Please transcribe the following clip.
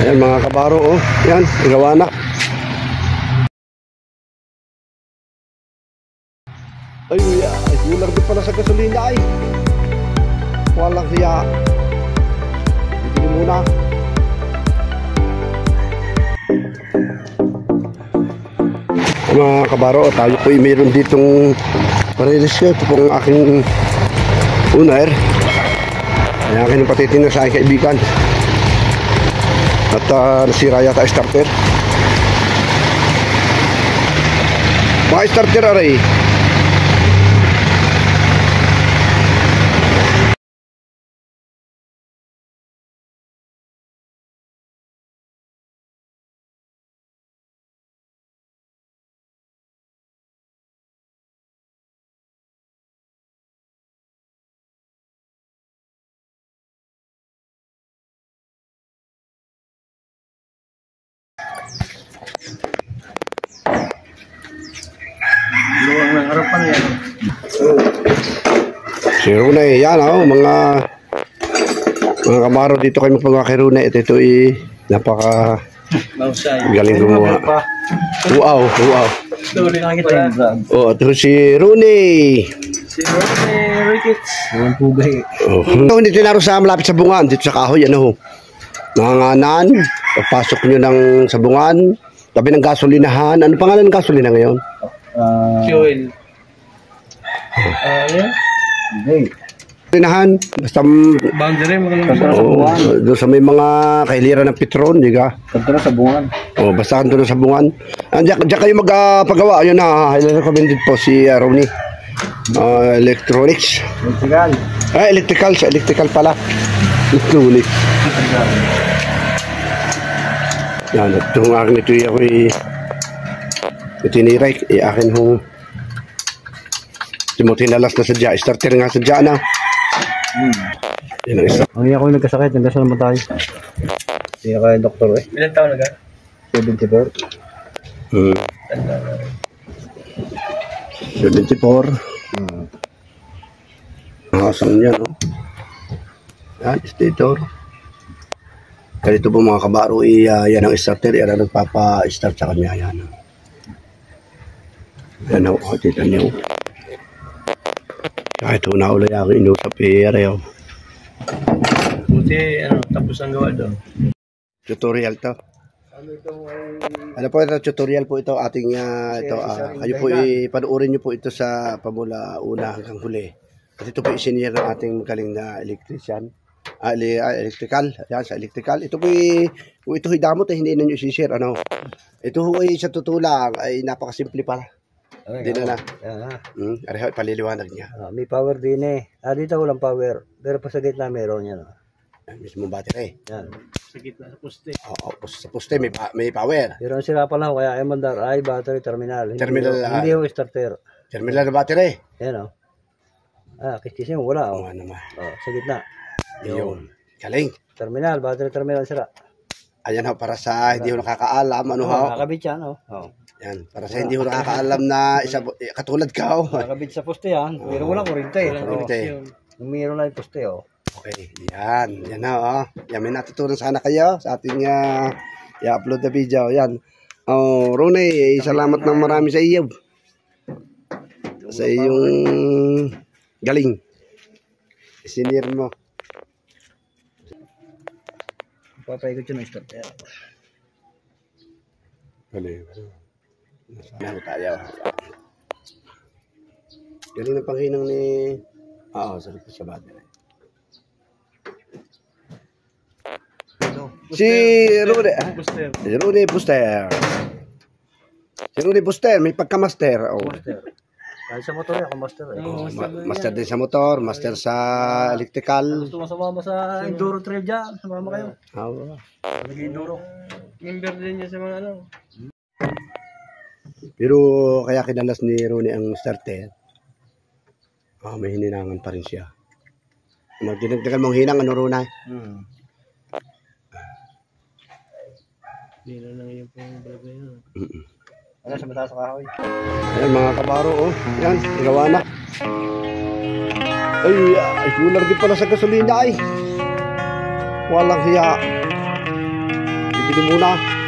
Ayan mga kabaro, oh. Yan, gawa na. Ay, kulang din pala sa gasolina ay. Walang hiya. Bibili muna. Mga kabaro, tayo po ay mayroon ditong parilisyo. Ito pong aking owner. Ay akin yung patitin na sa aking kaibigan. At nasira yata starter. Mga starter aray. Luwang ng harapan yan. Si Runay, yan oh, mga kamaro dito kayo magpagawa kay Runay. Ito ay napaka galing gumawa. Wow. Oh, ito si Runay. Si Runay Ricketts. Ang pugay. Oh. Hindi tinaro sa malapit sa bungan, dito sa kahoy, ano ho. Nanganganan, pagpasok nyo ng sabungan, tabi ng gasolinahan. Ano pangalan ng gasolina ngayon? Fuel. Yeah? Hindi. Tinahan, basta Boundary mo doon sa may mga kahiliran ng Petron, di ka? kanto na sa bungan. Oh, basta kanto na sa bungan. Diyan kayo magpagawa. Ayun na, recommended po si Ronnie. Electronics. Electrical. Electrical pala. Electronics. Yan, itong akin ito ako itiniray. Akin hong tinalas na sadya. Starter nga sadya na. Yan ang isa. Ang iya ko yung nagkasakit, nagkasal naman tayo. Hindi na kaya doktor eh. Ilan taon na ka? 74. 74. Nakasang yan, no? Yan, stator. Ganito po mga kabaro, yan ang starter. Yan ang nagpapa-start sa kanya. Yan, yan, tita niyo. Kahit una ulit ako inusap eh, Buti, tapos ang gawa doon. tutorial to. Ano po ito, tutorial po ito ating kayo po panuorin niyo po ito sa pamula una hanggang huli. At ito po isinir ng ating magaling na electrician. Electrical, yan sa electrical. Ito po kung ito damot hindi na niyo i-share ano. Ito po sa tutulang ay napakasimple pala. Hindi na. Areho paliliwanag niya. May power din eh. Dito walang power. Pero pa sa gitna meron yan. Mismo battery. Yan. Sa gitna, sa poste. Oo, sa poste may power. Pero ang sira pa lang kaya ay mandar ay battery terminal. Terminal. Hindi yung starter. Terminal na battery. Yan o. Kistisin mo wala o. Ano naman. Sa gitna. Yun. Galing. Terminal, battery terminal sira. Ayan ho, para sa hindi ho nakakaalam. Ano ho? Nakakabit yan o. Yan, para sa hindi ho nakakaalam na katulad ka ho. Nakakabit sa poste yan. Pero walang kurente. Meron lang yung poste o. Okay, yan. Yan ho. Yan, may natutunan sana kayo sa ating i-upload na video. Yan. Ronay, salamat ng marami sa iyo. Sa iyong galing. Isinir mo. Papaikot yun ang starter. Galing. Nasaan tayo. Galing ng panghinang ni... sarap sa battery. Si Rudy. Si Rudy Buster. Si Rudy Buster, may pagka-master. Kahit sa motor ako master eh. Master din sa motor, master sa electrical. Gusto mo sumama sa enduro trail dyan? Sumama kayo. Nag-enduro. Member din niya sa mga Pero kaya kinalas ni Ronnie ang starter. May hininangan pa rin siya. Dinagdagan mong hinang, Ronnie? Hindi na lang yung pang-balagay na. Ano sa mataas sa kahoy? Ayan mga kabaro, yan, gawa na. Ay, kulang din pala sa gasolina ay. Walang hiya. bili muna.